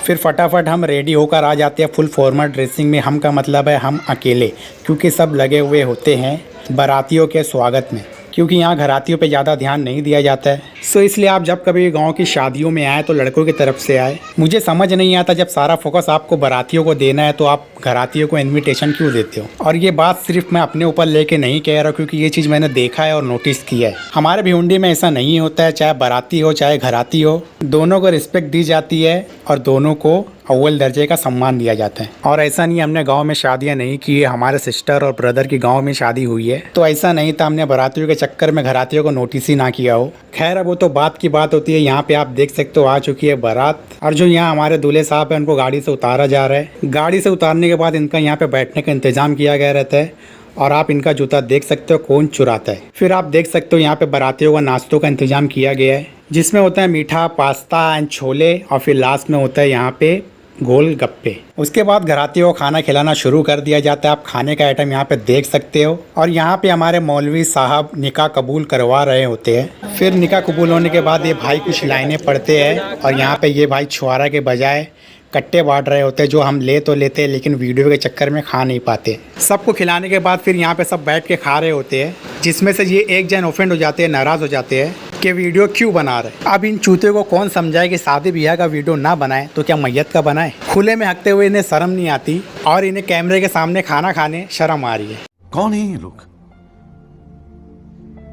फिर फटाफट हम रेडी होकर आ जाते हैं फुल फॉर्मल ड्रेसिंग में। हम का मतलब है हम अकेले, क्योंकि सब लगे हुए होते हैं बारातियों के स्वागत में, क्योंकि यहाँ घरातियों पे ज़्यादा ध्यान नहीं दिया जाता है। सो इसलिए आप जब कभी गांव की शादियों में आए तो लड़कों की तरफ से आए। मुझे समझ नहीं आता, जब सारा फोकस आपको बारातियों को देना है तो आप घरातियों को इनविटेशन क्यों देते हो। और ये बात सिर्फ मैं अपने ऊपर लेके नहीं कह रहा, क्योंकि ये चीज़ मैंने देखा है और नोटिस किया है। हमारे भिवंडी में ऐसा नहीं होता है, चाहे बाराती हो चाहे घराती हो, दोनों को रिस्पेक्ट दी जाती है और दोनों को अव्वल दर्जे का सम्मान दिया जाता है। और ऐसा नहीं हमने गांव में शादियां नहीं की है, हमारे सिस्टर और ब्रदर की गांव में शादी हुई है, तो ऐसा नहीं था हमने बारातियों के चक्कर में घरातियों को नोटिस ही ना किया हो। खैर अब वो तो बात की बात होती है। यहाँ पे आप देख सकते हो आ चुकी है बारात, और जो यहाँ हमारे दूल्हे साहब हैं उनको गाड़ी से उतारा जा रहा है। गाड़ी से उतारने के बाद इनका यहाँ पे बैठने का इंतजाम किया गया रहता है, और आप इनका जूता देख सकते हो कौन चुराता है। फिर आप देख सकते हो यहाँ पे बारातियों का नाश्तों का इंतजाम किया गया है, जिसमें होता है मीठा, पास्ता एंड छोले, और फिर लास्ट में होता है यहाँ पे गोल गप्पे। उसके बाद घरातियों को खाना खिलाना शुरू कर दिया जाता है। आप खाने का आइटम यहाँ पे देख सकते हो, और यहाँ पे हमारे मौलवी साहब निकाह कबूल करवा रहे होते हैं। फिर निकाह कबूल होने के बाद ये भाई कुछ लाइनें पढ़ते हैं, और यहाँ पे ये भाई छुआरा के बजाय कट्टे बांट रहे होते हैं, जो हम ले तो लेते हैं लेकिन वीडियो के चक्कर में खा नहीं पाते। सबको खिलाने के बाद फिर यहाँ पे सब बैठ के खा रहे होते हैं, जिसमें से ये एक जन ऑफेंड हो जाते हैं, नाराज़ हो जाते हैं कि वीडियो क्यों बना रहे। अब इन चूते को कौन समझाए कि शादी ब्याह का वीडियो ना बनाए तो क्या मैयत का बनाए। खुले में हकते हुए इन्हें शर्म नहीं आती, और इन्हें कैमरे के सामने खाना खाने शर्म आ रही है। कौन है ये लोग,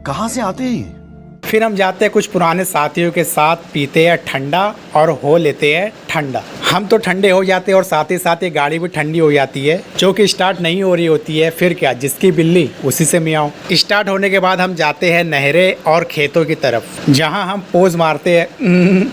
कहाँ से आते हैं? फिर हम जाते हैं कुछ पुराने साथियों के साथ, पीते हैं ठंडा और हो लेते हैं ठंडा। हम तो ठंडे हो जाते हैं और साथ ही साथ ये गाड़ी भी ठंडी हो जाती है, जो कि स्टार्ट नहीं हो रही होती है। फिर क्या, जिसकी बिल्ली उसी से मियाओ। स्टार्ट होने के बाद हम जाते हैं नहरें और खेतों की तरफ, जहां हम पोज मारते हैं।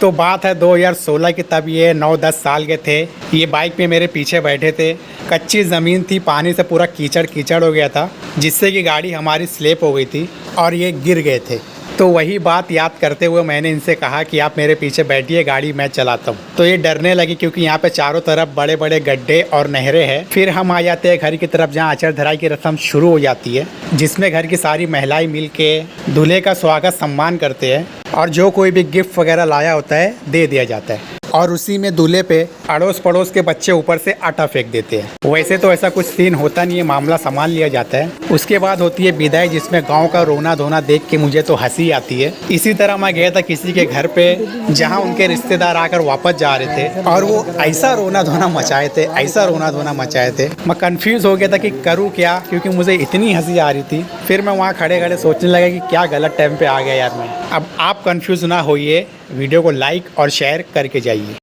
तो बात है 2016 की, तब ये 9-10 साल के थे। ये बाइक पे मेरे पीछे बैठे थे। कच्ची ज़मीन थी, पानी से पूरा कीचड़ कीचड़ हो गया था, जिससे कि गाड़ी हमारी स्लिप हो गई थी और ये गिर गए थे। तो वही बात याद करते हुए मैंने इनसे कहा कि आप मेरे पीछे बैठिए, गाड़ी मैं चलाता हूँ। तो ये डरने लगी, क्योंकि यहाँ पे चारों तरफ बड़े बड़े गड्ढे और नहरें हैं। फिर हम आ जाते हैं घर की तरफ, जहाँ आचर धराई की रस्म शुरू हो जाती है, जिसमें घर की सारी महिलाएं मिल के दूल्हे का स्वागत सम्मान करते हैं, और जो कोई भी गिफ्ट वगैरह लाया होता है दे दिया जाता है। और उसी में दूल्हे पे अड़ोस पड़ोस के बच्चे ऊपर से आटा फेंक देते हैं। वैसे तो ऐसा कुछ सीन होता नहीं है, मामला संभाल लिया जाता है। उसके बाद होती है विदाई, जिसमें गांव का रोना धोना देख के मुझे तो हंसी आती है। इसी तरह मैं गया था किसी के घर पे, जहां उनके रिश्तेदार आकर वापस जा रहे थे, और वो ऐसा रोना धोना मचाए थे, ऐसा रोना धोना मचाए थे, मैं कंफ्यूज हो गया था कि करूँ क्या, क्योंकि मुझे इतनी हंसी आ रही थी। फिर मैं वहाँ खड़े खड़े सोचने लगा कि क्या गलत टाइम पे आ गया यार मैं। अब आप कंफ्यूज ना होइए, वीडियो को लाइक और शेयर करके जाइए।